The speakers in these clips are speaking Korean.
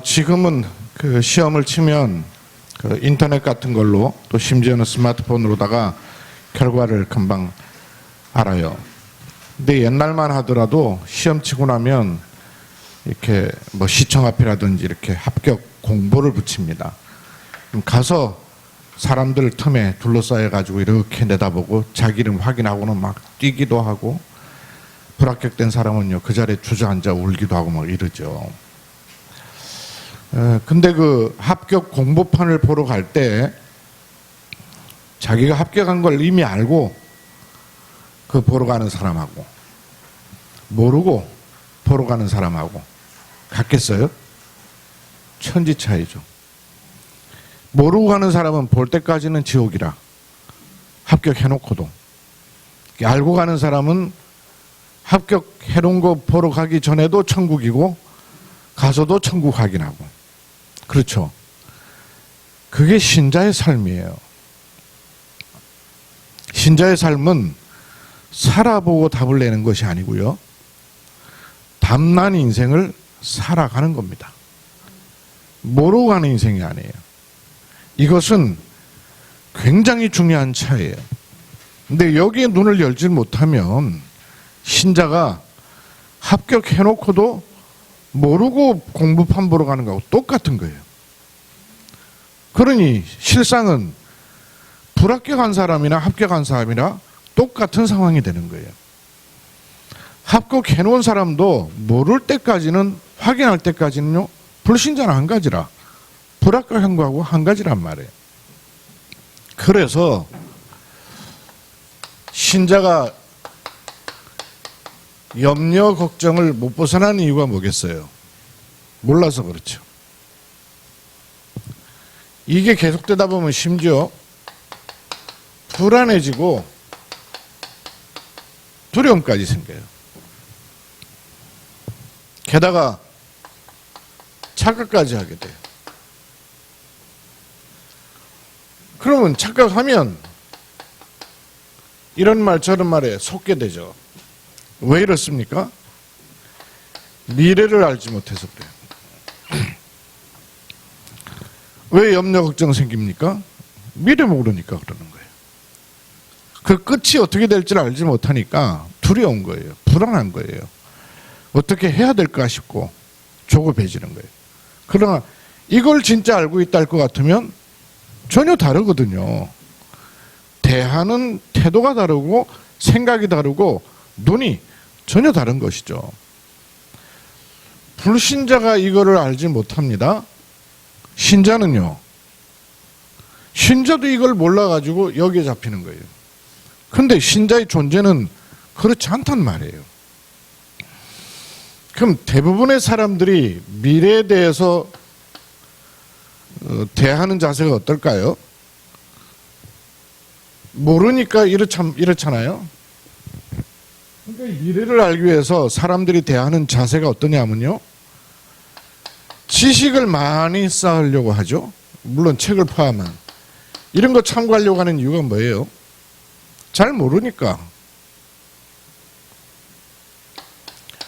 지금은 그 시험을 치면 그 인터넷 같은 걸로 또 심지어는 스마트폰으로다가 결과를 금방 알아요. 근데 옛날만 하더라도 시험 치고 나면 이렇게 뭐 시청 앞이라든지 이렇게 합격 공보를 붙입니다. 그럼 가서 사람들 틈에 둘러싸여 가지고 이렇게 내다보고 자기 이름 확인하고는 막 뛰기도 하고, 불합격된 사람은요 그 자리에 주저앉아 울기도 하고 막 이러죠. 근데 그 합격 공보판을 보러 갈 때 자기가 합격한 걸 이미 알고 그 보러 가는 사람하고 모르고 보러 가는 사람하고 같겠어요? 천지 차이죠. 모르고 가는 사람은 볼 때까지는 지옥이라 합격해놓고도, 알고 가는 사람은 합격해놓은 거 보러 가기 전에도 천국이고 가서도 천국 확인하고. 그렇죠. 그게 신자의 삶이에요. 신자의 삶은 살아보고 답을 내는 것이 아니고요, 답난 인생을 살아가는 겁니다. 모르고 가는 인생이 아니에요. 이것은 굉장히 중요한 차이예요. 근데 여기에 눈을 열지 못하면 신자가 합격해놓고도 모르고 공부판 보러 가는 거하고 똑같은 거예요. 그러니 실상은 불합격한 사람이나 합격한 사람이나 똑같은 상황이 되는 거예요. 합격해놓은 사람도 모를 때까지는, 확인할 때까지는요, 불신자는 한 가지라 불합격한 거하고 한 가지란 말이에요. 그래서 신자가 염려 걱정을 못 벗어나는 이유가 뭐겠어요? 몰라서 그렇죠. 이게 계속되다 보면 심지어 불안해지고 두려움까지 생겨요. 게다가 착각까지 하게 돼요. 그러면 착각하면 이런 말 저런 말에 속게 되죠. 왜 이렇습니까? 미래를 알지 못해서 그래요. 왜 염려 걱정 생깁니까? 미래 모르니까 그러는 거예요. 그 끝이 어떻게 될지를 알지 못하니까 두려운 거예요. 불안한 거예요. 어떻게 해야 될까 싶고 조급해지는 거예요. 그러나 이걸 진짜 알고 있다 할 것 같으면 전혀 다르거든요. 대하는 태도가 다르고 생각이 다르고 눈이 전혀 다른 것이죠. 불신자가 이거를 알지 못합니다. 신자는요, 신자도 이걸 몰라가지고 여기에 잡히는 거예요. 근데 신자의 존재는 그렇지 않단 말이에요. 그럼 대부분의 사람들이 미래에 대해서 대하는 자세가 어떨까요? 모르니까 이렇잖아요. 그러니까 미래를 알기 위해서 사람들이 대하는 자세가 어떠냐면요, 지식을 많이 쌓으려고 하죠. 물론 책을 포함한. 이런 거 참고하려고 하는 이유가 뭐예요? 잘 모르니까.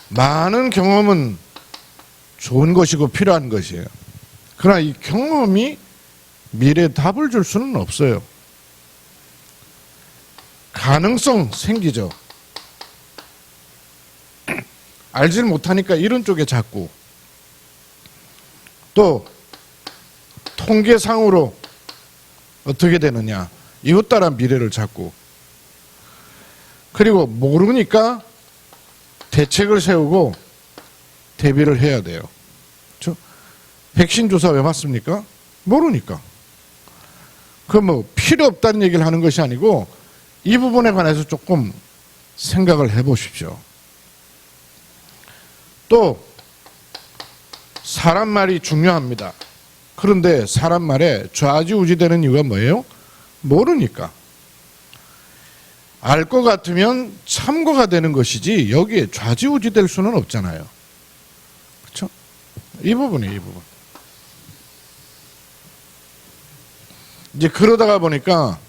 많은 경험은 좋은 것이고 필요한 것이에요. 그러나 이 경험이 미래에 답을 줄 수는 없어요. 가능성 생기죠. 알지를 못하니까 이런 쪽에 자꾸, 또 통계상으로 어떻게 되느냐, 이것 따라 미래를 찾고, 그리고 모르니까 대책을 세우고 대비를 해야 돼요. 그렇죠? 백신 주사 왜 맞습니까? 모르니까. 그 뭐 필요 없다는 얘기를 하는 것이 아니고 이 부분에 관해서 조금 생각을 해보십시오. 또 사람 말이 중요합니다. 그런데 사람 말에 좌지우지되는 이유가 뭐예요? 모르니까. 알 것 같으면 참고가 되는 것이지 여기에 좌지우지될 수는 없잖아요. 그렇죠? 이 부분이에요, 이 부분. 이제 그러다가 보니까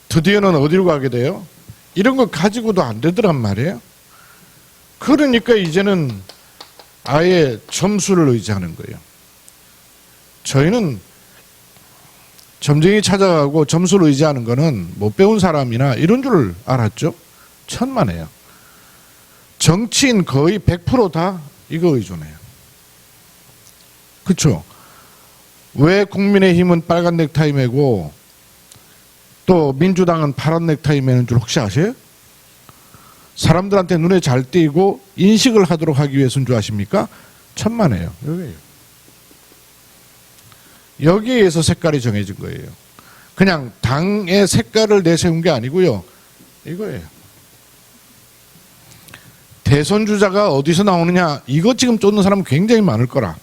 드디어는 어디로 가게 돼요? 이런 거 가지고도 안 되더란 말이에요. 그러니까 이제는 아예 점수를 의지하는 거예요. 저희는 점쟁이 찾아가고 점수를 의지하는 거는 못 배운 사람이나 이런 줄 알았죠. 천만에요. 정치인 거의 100% 다 이거 의존해요. 그렇죠? 왜 국민의힘은 빨간 넥타이 매고 또 민주당은 파란 넥타이 매는 줄 혹시 아세요? 사람들한테 눈에 잘 띄고 인식을 하도록 하기 위해서인 줄 아십니까? 천만에요. 여기에 의해서 색깔이 정해진 거예요. 그냥 당의 색깔을 내세운 게 아니고요. 이거예요. 대선 주자가 어디서 나오느냐, 이거 지금 쫓는 사람은 굉장히 많을 거라.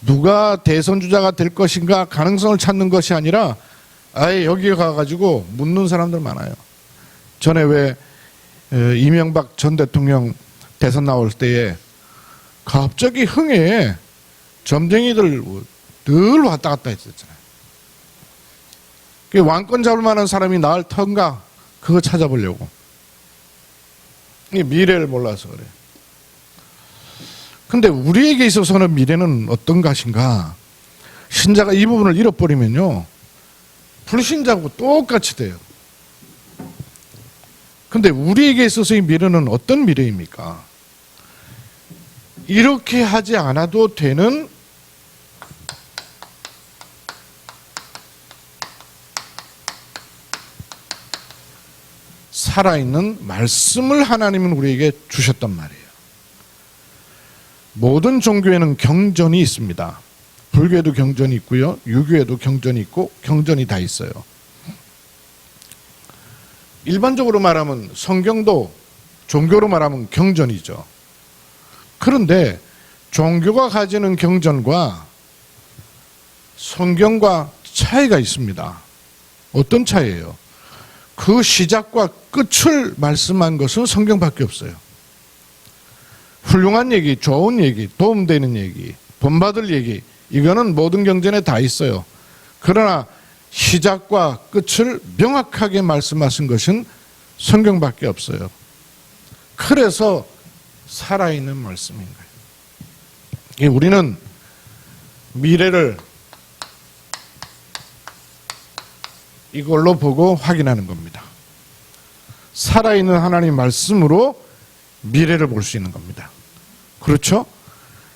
누가 대선 주자가 될 것인가 가능성을 찾는 것이 아니라 아예 여기에 가가지고 묻는 사람들 많아요. 전에 왜 이명박 전 대통령 대선 나올 때에 갑자기 흥에 점쟁이들 늘 왔다 갔다 했었잖아요. 왕권 잡을 만한 사람이 나을 터인가 그거 찾아보려고. 미래를 몰라서 그래. 근데 우리에게 있어서는 미래는 어떤 것인가? 신자가 이 부분을 잃어버리면요, 불신자하고 똑같이 돼요. 근데 우리에게 있어서의 미래는 어떤 미래입니까? 이렇게 하지 않아도 되는 살아있는 말씀을 하나님은 우리에게 주셨단 말이에요. 모든 종교에는 경전이 있습니다. 불교에도 경전이 있고요, 유교에도 경전이 있고 경전이 다 있어요. 일반적으로 말하면 성경도 종교로 말하면 경전이죠. 그런데 종교가 가지는 경전과 성경과 차이가 있습니다. 어떤 차이예요? 그 시작과 끝을 말씀한 것은 성경밖에 없어요. 훌륭한 얘기, 좋은 얘기, 도움되는 얘기, 본받을 얘기, 이거는 모든 경전에 다 있어요. 그러나 시작과 끝을 명확하게 말씀하신 것은 성경밖에 없어요. 그래서 살아있는 말씀인 거예요. 우리는 미래를 이걸로 보고 확인하는 겁니다. 살아있는 하나님 말씀으로 미래를 볼 수 있는 겁니다. 그렇죠?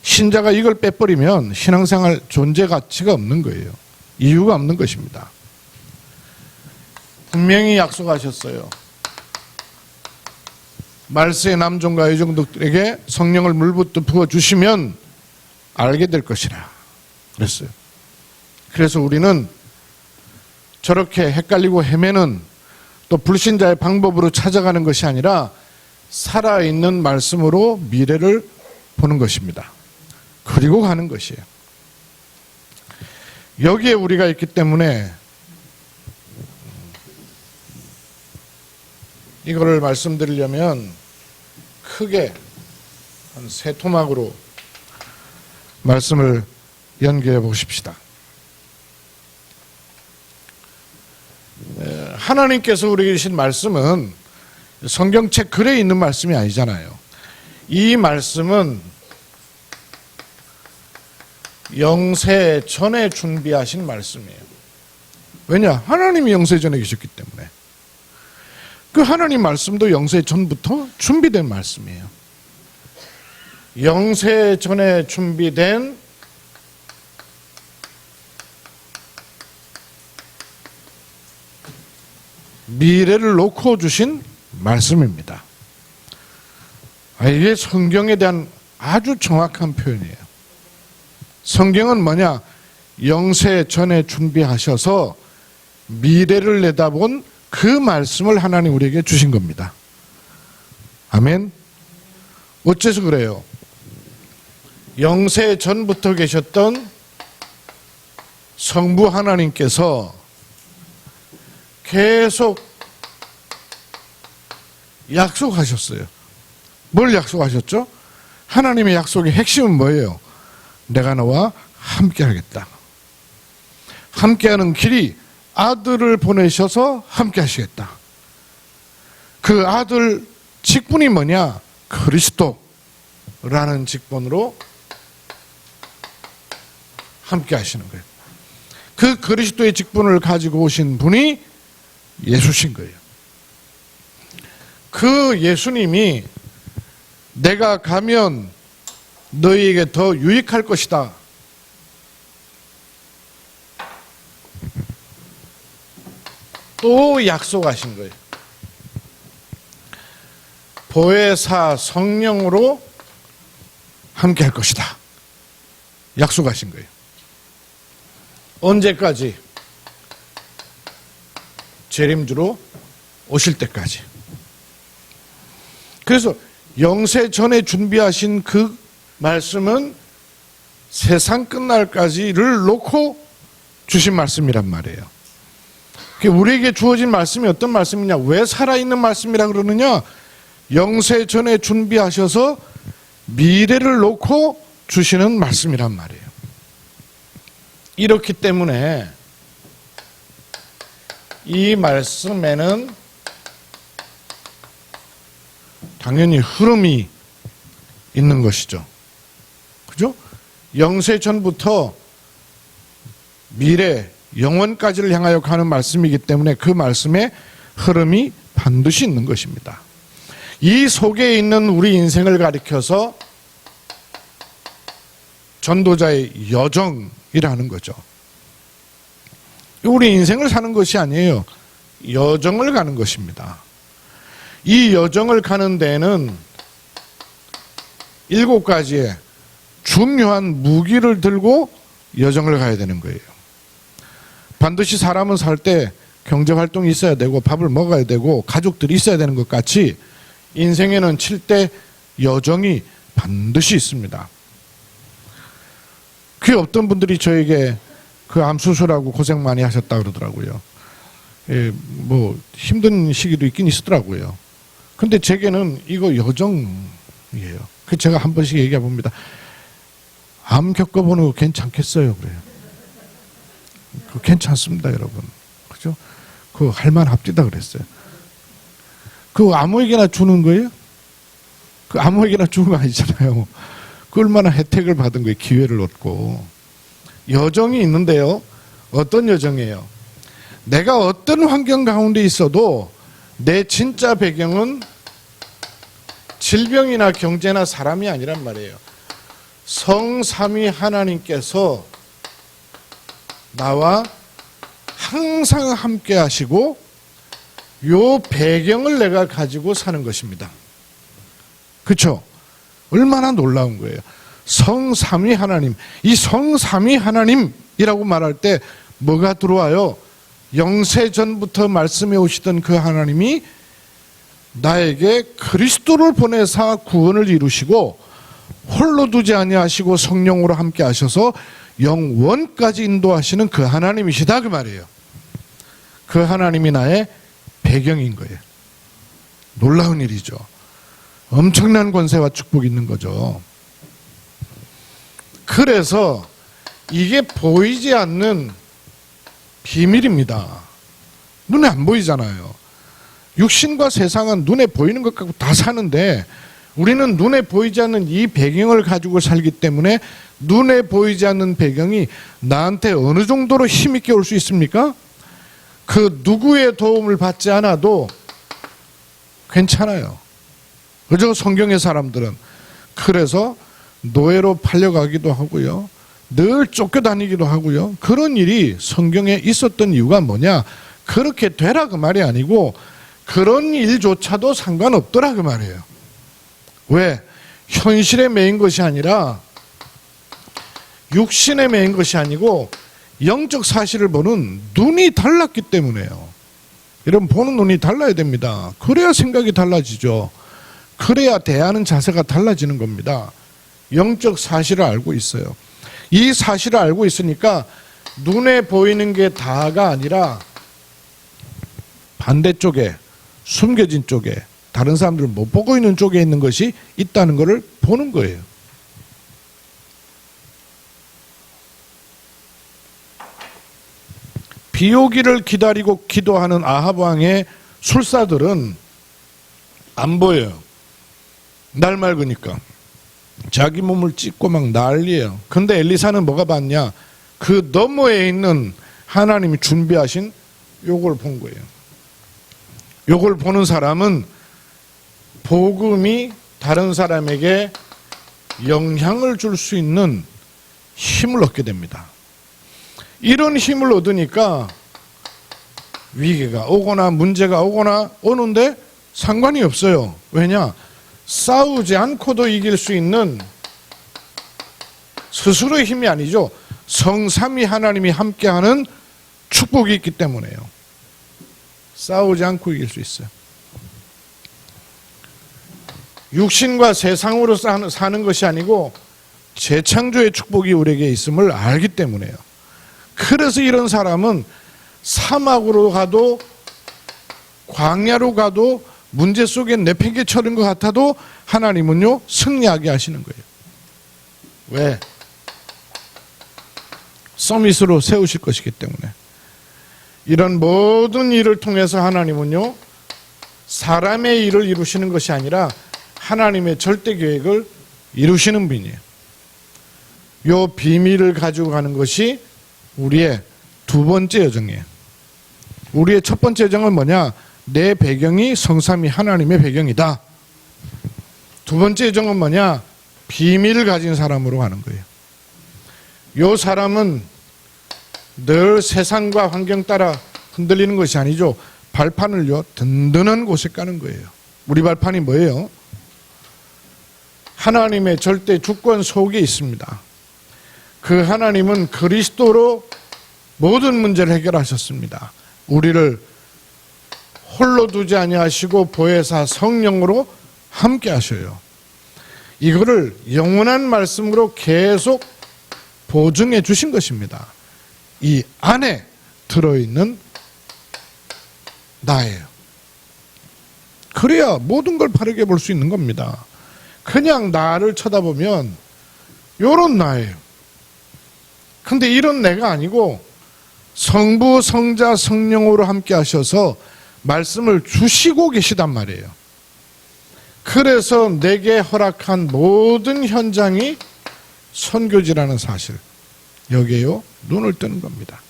신자가 이걸 빼버리면 신앙생활 존재 가치가 없는 거예요. 이유가 없는 것입니다. 분명히 약속하셨어요. 말세의 남종과 여종들에게 성령을 물붓듯 부어주시면 알게 될 것이라 그랬어요. 그래서 우리는 저렇게 헷갈리고 헤매는 또 불신자의 방법으로 찾아가는 것이 아니라 살아있는 말씀으로 미래를 보는 것입니다. 그리고 가는 것이에요. 여기에 우리가 있기 때문에 이거를 말씀드리려면 크게 한 세 토막으로 말씀을 연계해 보십시다. 하나님께서 우리에게 주신 말씀은 성경책 글에 있는 말씀이 아니잖아요. 이 말씀은 영세 전에 준비하신 말씀이에요. 왜냐? 하나님이 영세 전에 계셨기 때문에. 그 하나님 말씀도 영세 전부터 준비된 말씀이에요. 영세 전에 준비된 미래를 놓고 주신 말씀입니다. 이게 성경에 대한 아주 정확한 표현이에요. 성경은 뭐냐? 영세 전에 준비하셔서 미래를 내다본 그 말씀을 하나님 우리에게 주신 겁니다. 아멘. 어째서 그래요? 영세 전부터 계셨던 성부 하나님께서 계속 약속하셨어요. 뭘 약속하셨죠? 하나님의 약속의 핵심은 뭐예요? 내가 너와 함께 하겠다. 함께하는 길이 아들을 보내셔서 함께 하시겠다. 그 아들 직분이 뭐냐? 그리스도를 라는 직분으로 함께 하시는 거예요. 그 그리스도의 직분을 가지고 오신 분이 예수신 거예요. 그 예수님이 내가 가면 너희에게 더 유익할 것이다. 또 약속하신 거예요. 보혜사 성령으로 함께 할 것이다. 약속하신 거예요. 언제까지? 재림주로 오실 때까지. 그래서 영세 전에 준비하신 그 말씀은 세상 끝날까지를 놓고 주신 말씀이란 말이에요. 우리에게 주어진 말씀이 어떤 말씀이냐? 왜 살아있는 말씀이라 그러느냐? 영세 전에 준비하셔서 미래를 놓고 주시는 말씀이란 말이에요. 이렇기 때문에 이 말씀에는 당연히 흐름이 있는 것이죠. 그죠? 영세 전부터 미래, 영원까지를 향하여 가는 말씀이기 때문에 그 말씀에 흐름이 반드시 있는 것입니다. 이 속에 있는 우리 인생을 가리켜서 전도자의 여정이라는 거죠. 우리 인생을 사는 것이 아니에요. 여정을 가는 것입니다. 이 여정을 가는 데에는 7가지의 중요한 무기를 들고 여정을 가야 되는 거예요. 반드시 사람은 살 때 경제활동이 있어야 되고 밥을 먹어야 되고 가족들이 있어야 되는 것 같이 인생에는 7대 여정이 반드시 있습니다. 그 어떤 분들이 저에게 그 암 수술하고 고생 많이 하셨다 그러더라고요. 예, 뭐 힘든 시기도 있긴 있었더라고요. 근데 제게는 이거 여정이에요. 그 제가 한 번씩 얘기해 봅니다. 암 겪어보는 거 괜찮겠어요? 그래요. 그 괜찮습니다, 여러분. 그죠? 그 할만합디다 그랬어요. 그 아무에게나 주는 거예요? 그 아무에게나 주는 거 아니잖아요. 그 얼마나 혜택을 받은 거예요. 기회를 얻고. 여정이 있는데요. 어떤 여정이에요? 내가 어떤 환경 가운데 있어도 내 진짜 배경은 질병이나 경제나 사람이 아니란 말이에요. 성삼위 하나님께서 나와 항상 함께 하시고 요 배경을 내가 가지고 사는 것입니다. 그렇죠? 얼마나 놀라운 거예요. 성삼위 하나님. 이 성삼위 하나님이라고 말할 때 뭐가 들어와요? 영세 전부터 말씀해 오시던 그 하나님이 나에게 그리스도를 보내사 구원을 이루시고 홀로 두지 아니하시고 성령으로 함께 하셔서 영원까지 인도하시는 그 하나님이시다 그 말이에요. 그 하나님이 나의 배경인 거예요. 놀라운 일이죠. 엄청난 권세와 축복이 있는 거죠. 그래서 이게 보이지 않는 비밀입니다. 눈에 안 보이잖아요. 육신과 세상은 눈에 보이는 것 갖고 다 사는데 우리는 눈에 보이지 않는 이 배경을 가지고 살기 때문에 눈에 보이지 않는 배경이 나한테 어느 정도로 힘있게 올 수 있습니까? 그 누구의 도움을 받지 않아도 괜찮아요. 그저 성경의 사람들은 그래서 노예로 팔려가기도 하고요. 늘 쫓겨다니기도 하고요. 그런 일이 성경에 있었던 이유가 뭐냐? 그렇게 되라 그 말이 아니고 그런 일조차도 상관없더라 그 말이에요. 왜? 현실에 매인 것이 아니라 육신에 매인 것이 아니고 영적 사실을 보는 눈이 달랐기 때문에요. 여러분 보는 눈이 달라야 됩니다. 그래야 생각이 달라지죠. 그래야 대하는 자세가 달라지는 겁니다. 영적 사실을 알고 있어요. 이 사실을 알고 있으니까 눈에 보이는 게 다가 아니라 반대쪽에 숨겨진 쪽에 다른 사람들은 못 보고 있는 쪽에 있는 것이 있다는 것을 보는 거예요. 비 오기를 기다리고 기도하는 아합 왕의 술사들은 안 보여요. 날 맑으니까. 자기 몸을 찢고 막 난리예요. 근데 엘리사는 뭐가 봤냐? 그 너머에 있는 하나님이 준비하신 요걸 본 거예요. 요걸 보는 사람은 복음이 다른 사람에게 영향을 줄 수 있는 힘을 얻게 됩니다. 이런 힘을 얻으니까 위기가 오거나 문제가 오거나 오는데 상관이 없어요. 왜냐? 싸우지 않고도 이길 수 있는 스스로의 힘이 아니죠. 성삼위 하나님이 함께하는 축복이 있기 때문에요. 싸우지 않고 이길 수 있어요. 육신과 세상으로 사는 것이 아니고 재창조의 축복이 우리에게 있음을 알기 때문에요. 그래서 이런 사람은 사막으로 가도 광야로 가도 문제 속에 내팽개쳐는 것 같아도 하나님은요 승리하게 하시는 거예요. 왜? 서밋으로 세우실 것이기 때문에. 이런 모든 일을 통해서 하나님은요 사람의 일을 이루시는 것이 아니라 하나님의 절대 계획을 이루시는 분이에요. 요 비밀을 가지고 가는 것이 우리의 두 번째 여정이에요. 우리의 첫 번째 여정은 뭐냐? 내 배경이 성삼위 하나님의 배경이다. 두 번째 여정은 뭐냐? 비밀을 가진 사람으로 가는 거예요. 요 사람은 늘 세상과 환경 따라 흔들리는 것이 아니죠. 발판을요 든든한 곳에 까는 거예요. 우리 발판이 뭐예요? 하나님의 절대 주권 속에 있습니다. 그 하나님은 그리스도로 모든 문제를 해결하셨습니다. 우리를 홀로 두지 아니하시고 보혜사 성령으로 함께 하셔요. 이거를 영원한 말씀으로 계속 보증해 주신 것입니다. 이 안에 들어있는 나예요. 그래야 모든 걸 바르게 볼 수 있는 겁니다. 그냥 나를 쳐다보면 요런 나예요. 근데 이런 내가 아니고 성부, 성자, 성령으로 함께 하셔서 말씀을 주시고 계시단 말이에요. 그래서 내게 허락한 모든 현장이 선교지라는 사실, 여기에요 눈을 뜨는 겁니다.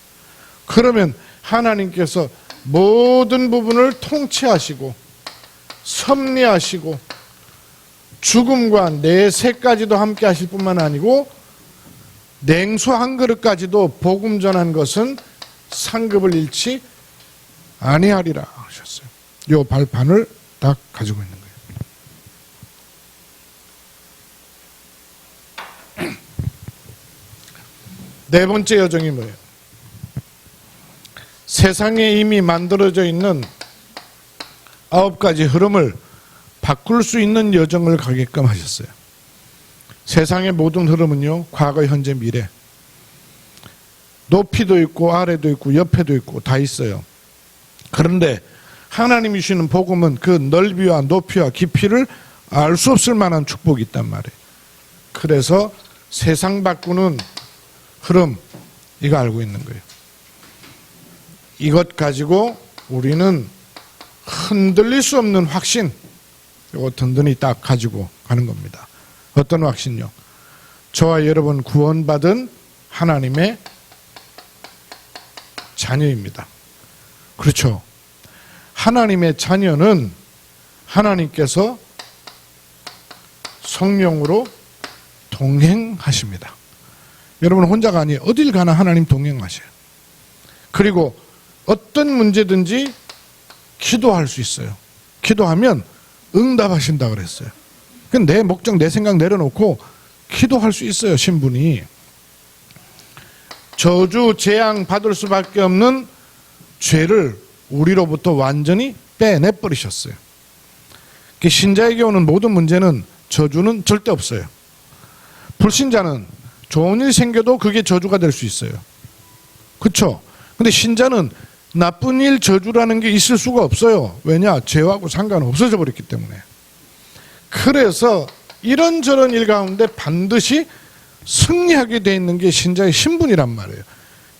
그러면 하나님께서 모든 부분을 통치하시고 섭리하시고 죽음과 내세까지도 함께 하실 뿐만 아니고 냉수 한 그릇까지도 복음 전한 것은 상급을 잃지 아니하리라 하셨어요. 이 발판을 딱 가지고 있는 거예요. 네 번째 여정이 뭐예요? 세상에 이미 만들어져 있는 9가지 흐름을 바꿀 수 있는 여정을 가게끔 하셨어요. 세상의 모든 흐름은요, 과거, 현재, 미래. 높이도 있고 아래도 있고 옆에도 있고 다 있어요. 그런데 하나님이 주시는 복음은 그 넓이와 높이와 깊이를 알 수 없을 만한 축복이 있단 말이에요. 그래서 세상 바꾸는 흐름, 이거 알고 있는 거예요. 이것 가지고 우리는 흔들릴 수 없는 확신, 이거 든든히 딱 가지고 가는 겁니다. 어떤 확신요? 저와 여러분 구원받은 하나님의 자녀입니다. 그렇죠. 하나님의 자녀는 하나님께서 성령으로 동행하십니다. 여러분 혼자가 아니에요. 어딜 가나 하나님 동행하셔요. 그리고 어떤 문제든지 기도할 수 있어요. 기도하면 응답하신다 그랬어요. 내 목적, 내 생각 내려놓고 기도할 수 있어요. 신분이. 저주, 재앙 받을 수밖에 없는 죄를 우리로부터 완전히 빼내버리셨어요. 신자에게 오는 모든 문제는 저주는 절대 없어요. 불신자는 좋은 일 생겨도 그게 저주가 될 수 있어요. 그렇죠? 근데 신자는 나쁜 일 저주라는 게 있을 수가 없어요. 왜냐? 죄하고 상관 없어져 버렸기 때문에. 그래서 이런저런 일 가운데 반드시 승리하게 돼 있는 게 신자의 신분이란 말이에요.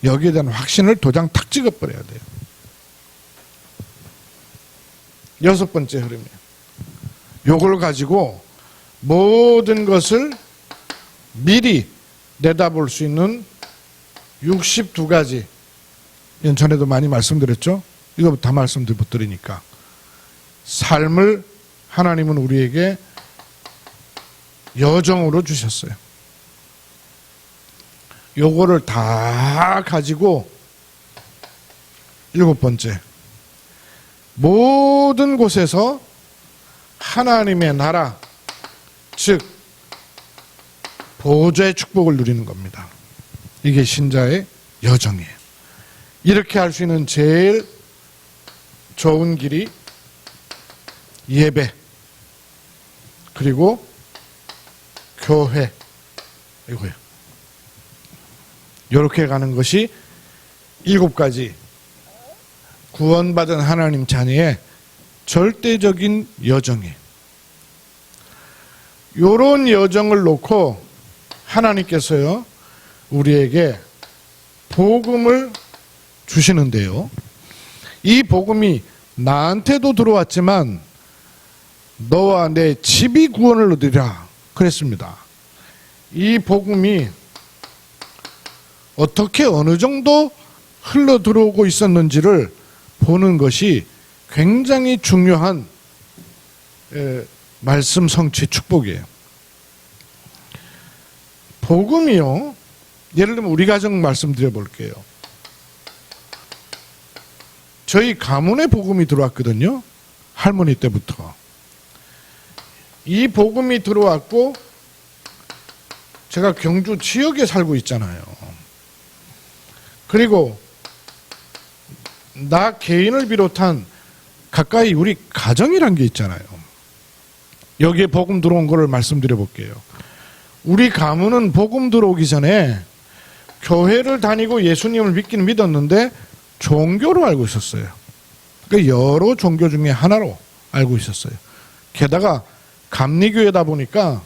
여기에 대한 확신을 도장 탁 찍어버려야 돼요. 여섯 번째 흐름이에요. 요걸 가지고 모든 것을 미리 내다볼 수 있는 62가지. 이건 전에도 많이 말씀드렸죠. 이거 다 말씀 못 드리니까. 삶을 하나님은 우리에게 여정으로 주셨어요. 요거를 다 가지고 7번째, 모든 곳에서 하나님의 나라, 즉 보좌의 축복을 누리는 겁니다. 이게 신자의 여정이에요. 이렇게 할 수 있는 제일 좋은 길이 예배, 그리고 교회, 이거예요. 이렇게 가는 것이 7가지 구원받은 하나님 자녀의 절대적인 여정이에요. 이런 여정을 놓고 하나님께서요, 우리에게 복음을 주시는데요. 이 복음이 나한테도 들어왔지만 너와 내 집이 구원을 얻으리라 그랬습니다. 이 복음이 어떻게 어느 정도 흘러 들어오고 있었는지를 보는 것이 굉장히 중요한 말씀 성취 축복이에요. 복음이요, 예를 들면 우리 가정 말씀드려 볼게요. 저희 가문에 복음이 들어왔거든요. 할머니 때부터. 이 복음이 들어왔고 제가 경주 지역에 살고 있잖아요. 그리고 나 개인을 비롯한 가까이 우리 가정이란 게 있잖아요. 여기에 복음 들어온 거를 말씀드려 볼게요. 우리 가문은 복음 들어오기 전에 교회를 다니고 예수님을 믿기는 믿었는데 종교로 알고 있었어요. 그러니까 여러 종교 중에 하나로 알고 있었어요. 게다가 감리교회다 보니까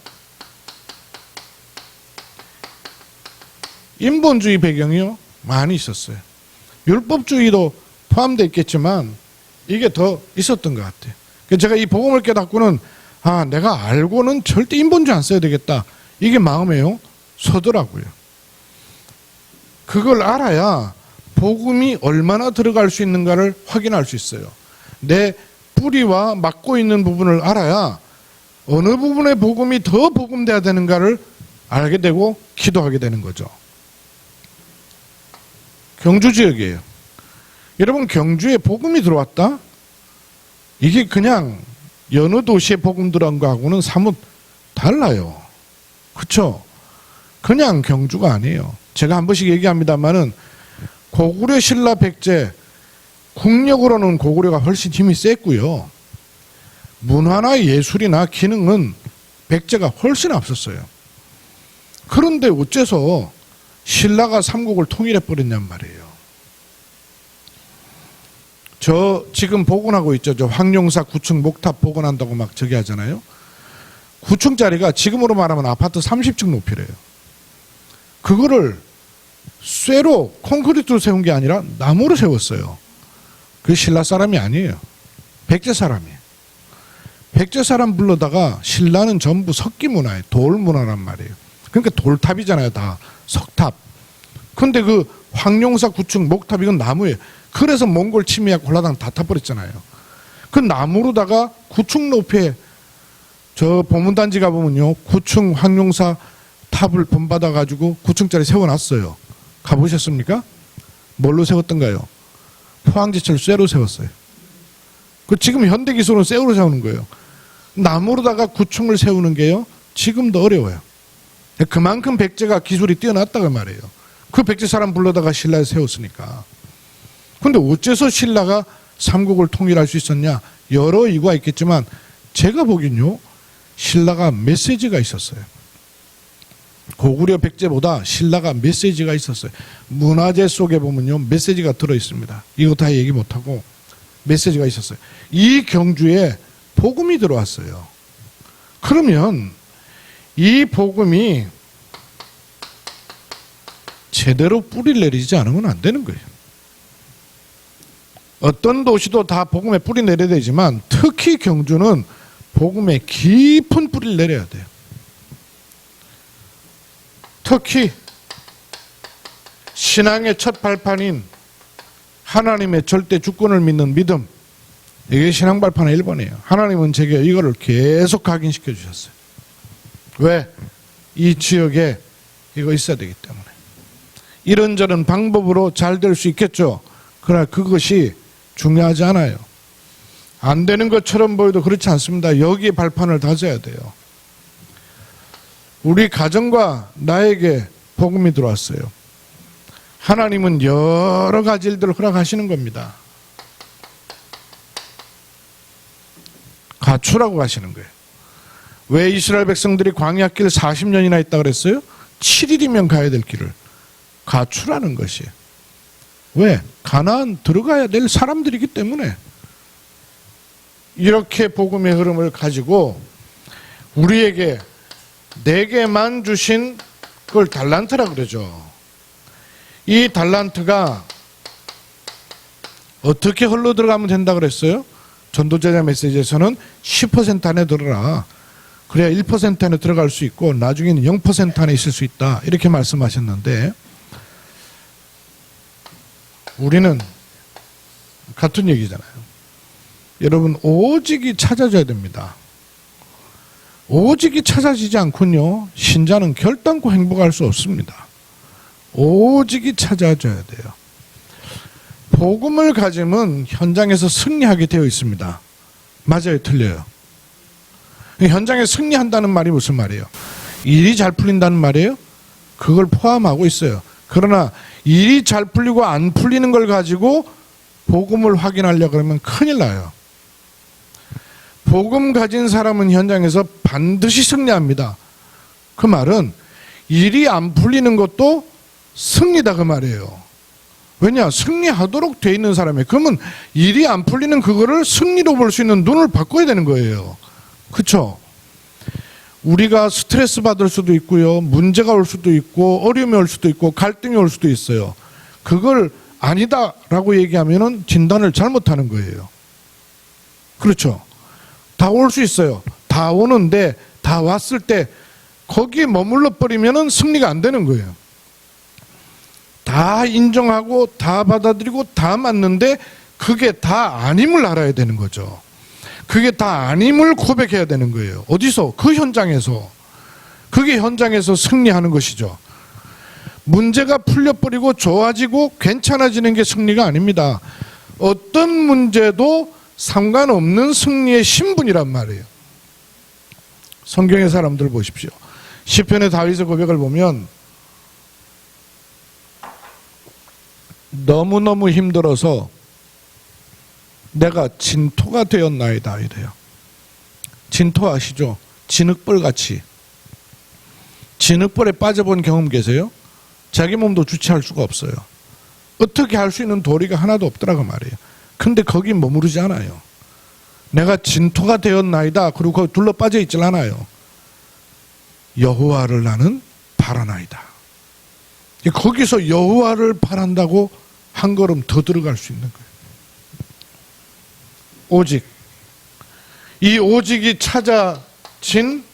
인본주의 배경이요 많이 있었어요. 율법주의도 포함되어 있겠지만 이게 더 있었던 것 같아요. 그래서 제가 이 복음을 깨닫고는 내가 알고는 절대 인본주의 안 써야 되겠다. 이게 마음에요 서더라고요. 그걸 알아야 복음이 얼마나 들어갈 수 있는가를 확인할 수 있어요. 내 뿌리와 맞고 있는 부분을 알아야 어느 부분의 복음이 더 복음돼야 되는가를 알게 되고 기도하게 되는 거죠. 경주 지역이에요. 여러분, 경주에 복음이 들어왔다? 이게 그냥 여느 도시에 복음 들어온 거하고는 사뭇 달라요. 그렇죠? 그냥 경주가 아니에요. 제가 한 번씩 얘기합니다만은 고구려 신라 백제, 국력으로는 고구려가 훨씬 힘이 셌고요. 문화나 예술이나 기능은 백제가 훨씬 앞섰어요. 그런데 어째서 신라가 삼국을 통일해 버렸냔 말이에요. 저 지금 복원하고 있죠. 저 황룡사 9층 목탑 복원한다고 막 저기 하잖아요. 9층짜리가 지금으로 말하면 아파트 30층 높이래요. 그거를 쇠로 콘크리트로 세운 게 아니라 나무로 세웠어요. 그게 신라 사람이 아니에요. 백제 사람이에요. 백제 사람 불러다가 신라는 전부 석기 문화예요. 돌 문화란 말이에요. 그러니까 돌탑이잖아요. 다 석탑. 근데 그 황룡사 9층 목탑 이건 나무예요. 그래서 몽골 침입하고 홀라당 다 타버렸잖아요. 그 나무로다가 9층 높이에 저 보문단지 가보면요 9층 황룡사 탑을 본받아 가지고 9층짜리 세워놨어요. 가보셨습니까? 뭘로 세웠던가요? 포항제철 쇠로 세웠어요. 그 지금 현대기술은 쇠로 세우는 거예요. 나무로다가 9층을 세우는 게요 지금도 어려워요. 그만큼 백제가 기술이 뛰어났다고 말이에요. 그 백제 사람 불러다가 신라에 세웠으니까. 근데 어째서 신라가 삼국을 통일할 수 있었냐? 여러 이유가 있겠지만 제가 보기엔요 신라가 메시지가 있었어요. 고구려 백제보다 신라가 메시지가 있었어요. 문화재 속에 보면요 메시지가 들어있습니다. 이거 다 얘기 못하고 메시지가 있었어요. 이 경주에 복음이 들어왔어요. 그러면 이 복음이 제대로 뿌리를 내리지 않으면 안 되는 거예요. 어떤 도시도 다 복음에 뿌리 내려야 되지만 특히 경주는 복음에 깊은 뿌리를 내려야 돼요. 특히 신앙의 첫 발판인 하나님의 절대 주권을 믿는 믿음, 이게 신앙 발판의 1번이에요. 하나님은 제게 이거를 계속 각인시켜 주셨어요. 왜? 이 지역에 이거 있어야 되기 때문에. 이런저런 방법으로 잘 될 수 있겠죠. 그러나 그것이 중요하지 않아요. 안 되는 것처럼 보여도 그렇지 않습니다. 여기에 발판을 다져야 돼요. 우리 가정과 나에게 복음이 들어왔어요. 하나님은 여러 가지 일들을 허락하시는 겁니다. 갖추라고 하시는 거예요. 왜 이스라엘 백성들이 광야길 40년이나 있다 그랬어요? 7일이면 가야 될 길을 갖추라는 것이에요. 왜? 가나안 들어가야 될 사람들이기 때문에. 이렇게 복음의 흐름을 가지고 우리에게 4개만 주신 그걸 달란트라 그러죠. 이 달란트가 어떻게 흘러 들어가면 된다 그랬어요? 전도제자 메시지에서는 10% 안에 들어라. 그래야 1% 안에 들어갈 수 있고 나중에는 0% 안에 있을 수 있다. 이렇게 말씀하셨는데 우리는 같은 얘기잖아요. 여러분, 오직이 찾아져야 됩니다. 오직이 찾아지지 않군요. 신자는 결단코 행복할 수 없습니다. 오직이 찾아져야 돼요. 복음을 가지면 현장에서 승리하게 되어 있습니다. 맞아요, 틀려요? 현장에 승리한다는 말이 무슨 말이에요? 일이 잘 풀린다는 말이에요? 그걸 포함하고 있어요. 그러나 일이 잘 풀리고 안 풀리는 걸 가지고 복음을 확인하려고 하면 큰일 나요. 복음 가진 사람은 현장에서 반드시 승리합니다. 그 말은 일이 안 풀리는 것도 승리다 그 말이에요. 왜냐? 승리하도록 돼 있는 사람이에요. 그러면 일이 안 풀리는 그거를 승리로 볼 수 있는 눈을 바꿔야 되는 거예요. 그렇죠? 우리가 스트레스 받을 수도 있고요. 문제가 올 수도 있고 어려움이 올 수도 있고 갈등이 올 수도 있어요. 그걸 아니다라고 얘기하면은 진단을 잘못하는 거예요. 그렇죠? 다 올 수 있어요. 다 오는데 다 왔을 때 거기에 머물러 버리면은 승리가 안 되는 거예요. 다 인정하고 다 받아들이고 다 맞는데 그게 다 아님을 알아야 되는 거죠. 그게 다 아님을 고백해야 되는 거예요. 어디서? 그 현장에서. 그게 현장에서 승리하는 것이죠. 문제가 풀려버리고 좋아지고 괜찮아지는 게 승리가 아닙니다. 어떤 문제도 상관없는 승리의 신분이란 말이에요. 성경의 사람들 보십시오. 시편의 다윗의 고백을 보면 너무너무 힘들어서 내가 진토가 되었나이다 이래요. 진토 아시죠? 진흙벌같이. 진흙벌에 빠져본 경험 계세요? 자기 몸도 주체할 수가 없어요. 어떻게 할 수 있는 도리가 하나도 없더라고 말이에요. 근데 거기 머무르지 않아요. 내가 진토가 되었나이다. 그리고 거기 둘러 빠져 있질 않아요. 여호와를 나는 바라나이다. 거기서 여호와를 바란다고 한 걸음 더 들어갈 수 있는 거예요. 오직. 이 오직이 찾아진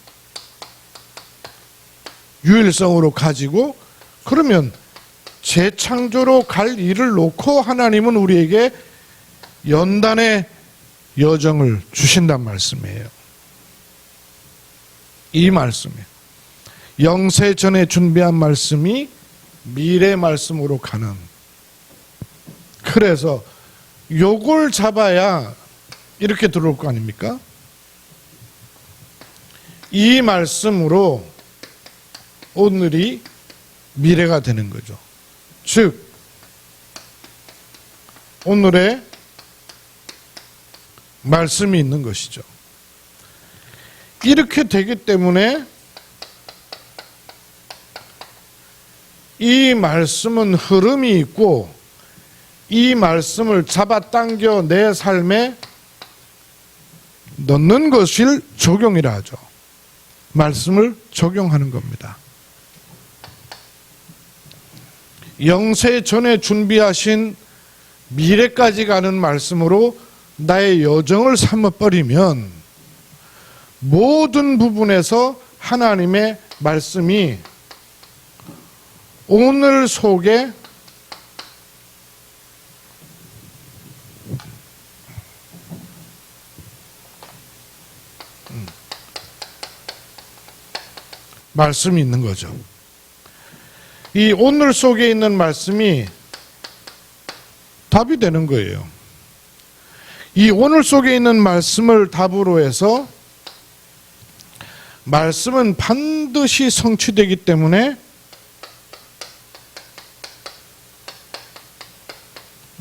유일성으로 가지고 그러면 재창조로 갈 일을 놓고 하나님은 우리에게 연단의 여정을 주신단 말씀이에요. 이 말씀이에요. 영세 전에 준비한 말씀이 미래 말씀으로 가는. 그래서 요걸 잡아야 이렇게 들어올 거 아닙니까? 이 말씀으로 오늘이 미래가 되는 거죠. 즉 오늘의 말씀이 있는 것이죠. 이렇게 되기 때문에 이 말씀은 흐름이 있고 이 말씀을 잡아당겨 내 삶에 넣는 것을 적용이라 하죠. 말씀을 적용하는 겁니다. 영세 전에 준비하신 미래까지 가는 말씀으로 나의 여정을 삼아버리면 모든 부분에서 하나님의 말씀이 오늘 속에 말씀이 있는 거죠. 이 오늘 속에 있는 말씀이 답이 되는 거예요. 이 오늘 속에 있는 말씀을 답으로 해서 말씀은 반드시 성취되기 때문에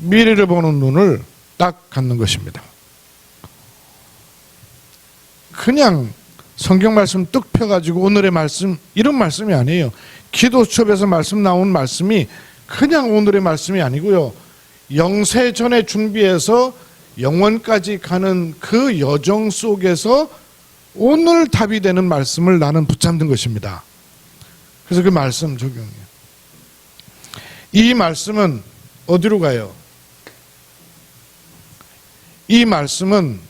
미래를 보는 눈을 딱 갖는 것입니다. 그냥 성경 말씀 뚝 펴가지고 오늘의 말씀 이런 말씀이 아니에요. 기도 수첩에서 말씀 나온 말씀이 그냥 오늘의 말씀이 아니고요. 영세 전에 준비해서 영원까지 가는 그 여정 속에서 오늘 답이 되는 말씀을 나는 붙잡는 것입니다. 그래서 그 말씀 적용해요. 이 말씀은 어디로 가요? 이 말씀은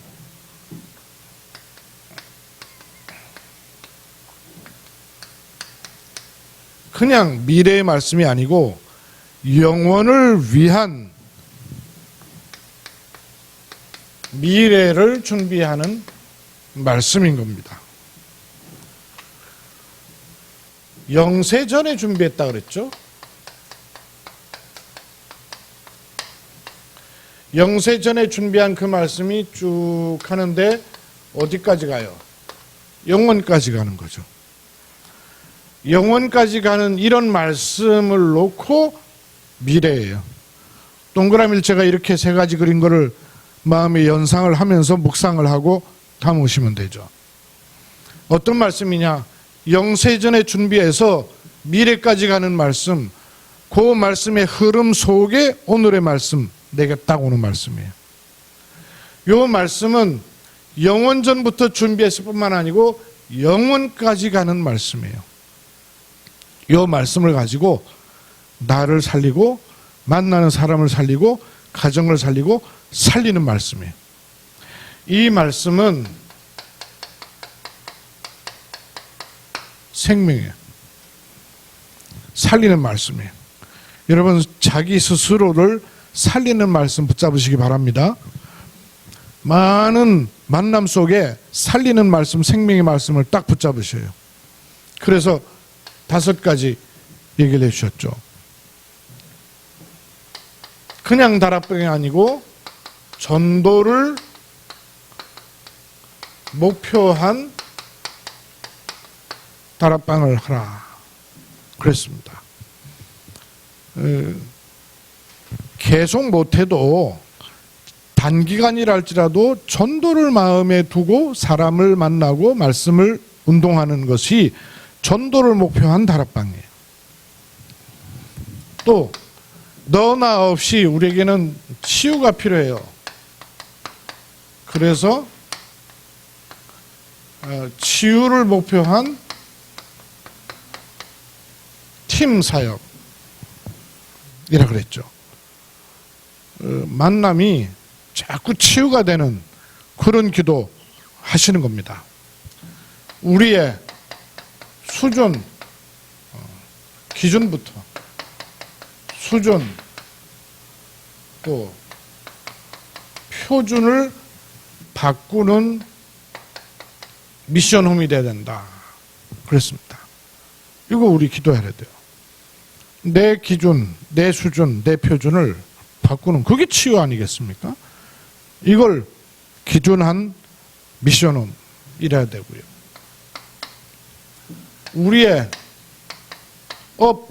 그냥 미래의 말씀이 아니고 영원을 위한 미래를 준비하는 말씀인 겁니다. 영세 전에 준비했다 그랬죠? 영세 전에 준비한 그 말씀이 쭉 하는데 어디까지 가요? 영원까지 가는 거죠. 영원까지 가는 이런 말씀을 놓고 미래예요. 동그라미를 제가 이렇게 세 가지 그린 거를 마음에 연상을 하면서 묵상을 하고 담으시면 되죠. 어떤 말씀이냐? 영세전에 준비해서 미래까지 가는 말씀, 그 말씀의 흐름 속에 오늘의 말씀, 내게 딱 오는 말씀이에요. 이 말씀은 영원전부터 준비했을 뿐만 아니고 영원까지 가는 말씀이에요. 이 말씀을 가지고 나를 살리고 만나는 사람을 살리고 가정을 살리고 살리는 말씀이에요. 이 말씀은 생명이에요. 살리는 말씀이에요. 여러분 자기 스스로를 살리는 말씀 붙잡으시기 바랍니다. 많은 만남 속에 살리는 말씀, 생명의 말씀을 딱 붙잡으셔요. 그래서 5가지 얘기를 해주셨죠. 그냥 다락방이 아니고 전도를 목표한 다락방을 하라 그랬습니다. 계속 못해도 단기간이라 할지라도 전도를 마음에 두고 사람을 만나고 말씀을 운동하는 것이 전도를 목표한 다락방이에요. 또 너나 없이 우리에게는 치유가 필요해요. 그래서 치유를 목표한 팀 사역이라 그랬죠. 만남이 자꾸 치유가 되는 그런 기도 하시는 겁니다. 우리의 수준, 기준부터 수준 또 표준을 바꾸는 미션홈이 돼야 된다 그랬습니다. 이거 우리 기도해야 돼요. 내 기준, 내 수준, 내 표준을 바꾸는 그게 치유 아니겠습니까? 이걸 기준한 미션홈 이래야 되고요. 우리의 업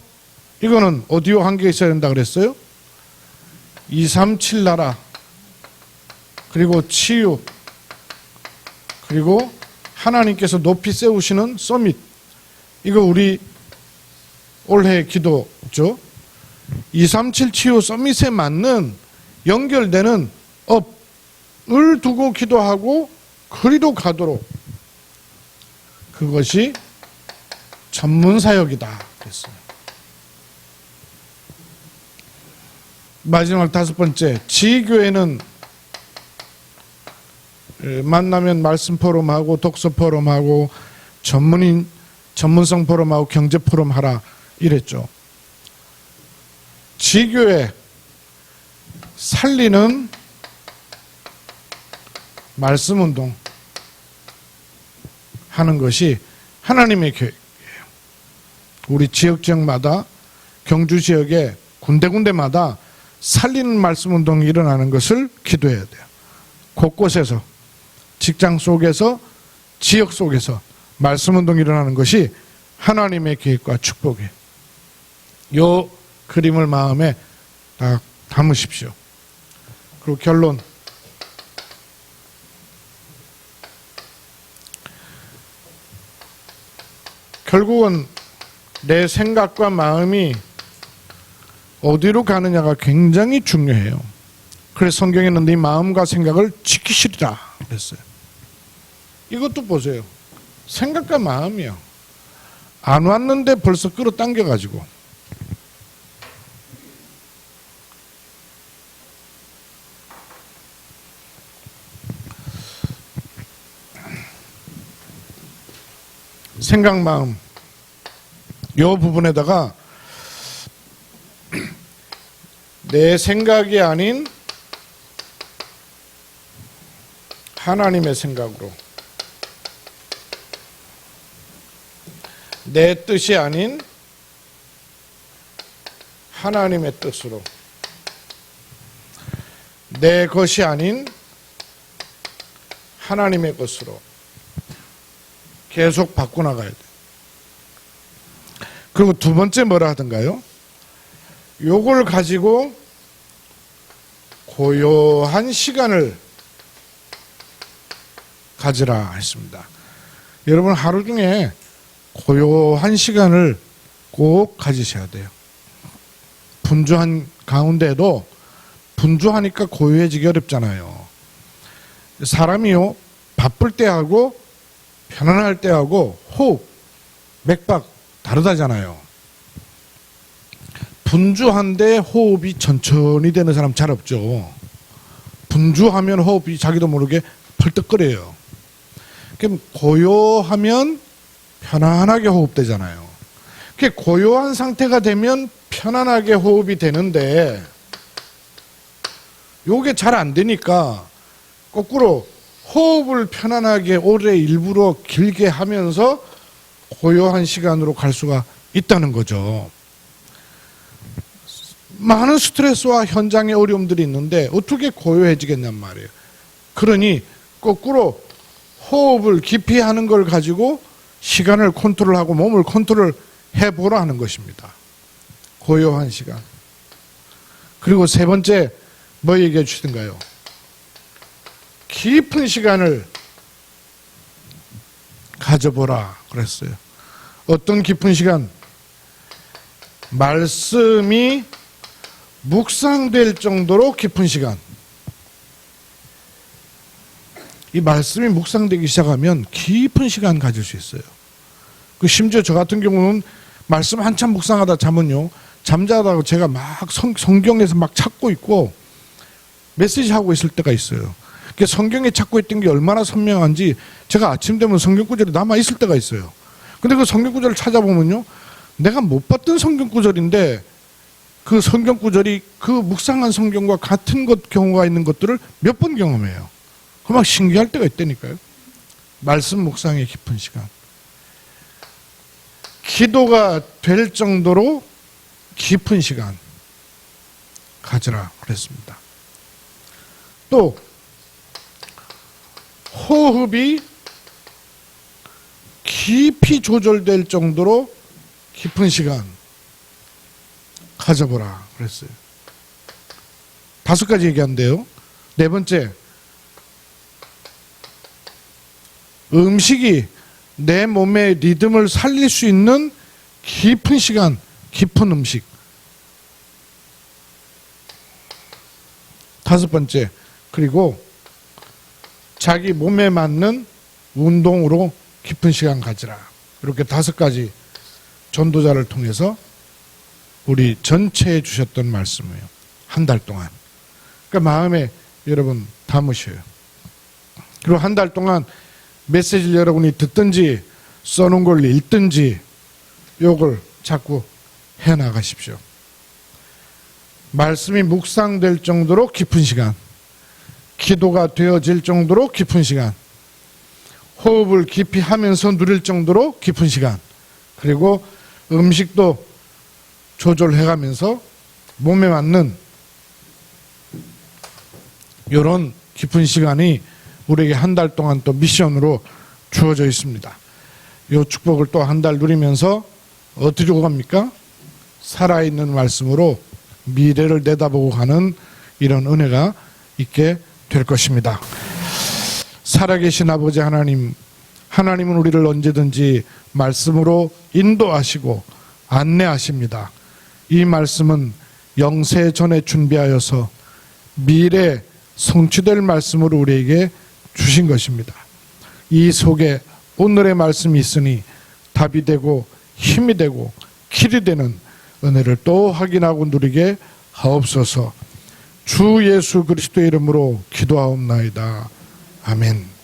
이거는 오디오 한 개 있어야 된다 그랬어요. 237 나라 그리고 치유 그리고 하나님께서 높이 세우시는 서밋 이거 우리 올해 기도죠. 237 치유 서밋에 맞는 연결되는 업을 두고 기도하고 그리로 가도록 그것이 전문 사역이다 그랬어요. 마지막 5번째, 지교회는 만나면 말씀 포럼하고 독서 포럼하고 전문성 포럼하고 경제 포럼 하라 이랬죠. 지교회 살리는 말씀 운동 하는 것이 하나님의 계획이에요. 우리 지역마다 경주 지역에 군데군데마다 살리는 말씀 운동이 일어나는 것을 기도해야 돼요. 곳곳에서, 직장 속에서, 지역 속에서 말씀 운동이 일어나는 것이 하나님의 계획과 축복이에요. 이 그림을 마음에 딱 담으십시오. 그리고 결론. 결국은 내 생각과 마음이 어디로 가느냐가 굉장히 중요해요. 그래서 성경에는 네 마음과 생각을 지키시리라 그랬어요. 이것도 보세요. 생각과 마음이요. 안 왔는데 벌써 끌어당겨가지고. 생각, 마음 이 부분에다가 내 생각이 아닌 하나님의 생각으로, 내 뜻이 아닌 하나님의 뜻으로, 내 것이 아닌 하나님의 것으로 계속 바꿔나가야 돼요. 그리고 두 번째 뭐라 하던가요? 요걸 가지고 고요한 시간을 가지라 했습니다. 여러분 하루 중에 고요한 시간을 꼭 가지셔야 돼요. 분주한 가운데도 분주하니까 고요해지기 어렵잖아요. 사람이요, 바쁠 때하고 편안할 때하고 호흡, 맥박 다르다잖아요. 분주한데 호흡이 천천히 되는 사람 잘 없죠. 분주하면 호흡이 자기도 모르게 펄떡거려요. 그럼 고요하면 편안하게 호흡되잖아요. 고요한 상태가 되면 편안하게 호흡이 되는데 요게 잘 안 되니까 거꾸로 호흡을 편안하게 오래 일부러 길게 하면서 고요한 시간으로 갈 수가 있다는 거죠. 많은 스트레스와 현장의 어려움들이 있는데 어떻게 고요해지겠냔 말이에요. 그러니 거꾸로 호흡을 깊이 하는 걸 가지고 시간을 컨트롤하고 몸을 컨트롤해 보라 하는 것입니다. 고요한 시간. 그리고 세 번째 뭐 얘기해 주시던가요? 깊은 시간을 가져보라 그랬어요. 어떤 깊은 시간? 말씀이 묵상될 정도로 깊은 시간. 이 말씀이 묵상되기 시작하면 깊은 시간 가질 수 있어요. 심지어 저 같은 경우는 말씀 한참 묵상하다 자면요, 잠자다가 제가 막 성경에서 막 찾고 있고 메시지 하고 있을 때가 있어요. 성경에 찾고 있던 게 얼마나 선명한지 제가 아침 되면 성경 구절이 남아 있을 때가 있어요. 근데 그 성경 구절을 찾아보면요, 내가 못 봤던 성경 구절인데 그 성경 구절이 그 묵상한 성경과 같은 경우가 있는 것들을 몇 번 경험해요. 그 막 신기할 때가 있다니까요. 말씀 묵상의 깊은 시간. 기도가 될 정도로 깊은 시간 가지라 그랬습니다. 또 호흡이 깊이 조절될 정도로 깊은 시간 가져보라 그랬어요. 5가지 얘기한대요. 네 번째, 음식이 내 몸의 리듬을 살릴 수 있는 깊은 시간, 깊은 음식. 5번째, 그리고 자기 몸에 맞는 운동으로 깊은 시간 가지라. 이렇게 5가지 전도자를 통해서 우리 전체에 주셨던 말씀이에요. 한 달 동안. 그러니까 마음에 여러분 담으셔요. 그리고 한 달 동안 메시지를 여러분이 듣든지 써놓은 걸 읽든지 요걸 자꾸 해나가십시오. 말씀이 묵상될 정도로 깊은 시간, 기도가 되어질 정도로 깊은 시간, 호흡을 깊이 하면서 누릴 정도로 깊은 시간, 그리고 음식도 조절해가면서 몸에 맞는 이런 깊은 시간이 우리에게 한 달 동안 또 미션으로 주어져 있습니다. 이 축복을 또 한 달 누리면서 어디로 갑니까? 살아있는 말씀으로 미래를 내다보고 가는 이런 은혜가 있게 될 것입니다. 살아계신 아버지 하나님, 하나님은 우리를 언제든지 말씀으로 인도하시고 안내하십니다. 이 말씀은 영세 전에 준비하여서 미래 성취될 말씀으로 우리에게 주신 것입니다. 이 속에 오늘의 말씀이 있으니 답이 되고 힘이 되고 길이 되는 은혜를 또 확인하고 누리게 하옵소서. 주 예수 그리스도의 이름으로 기도하옵나이다. 아멘.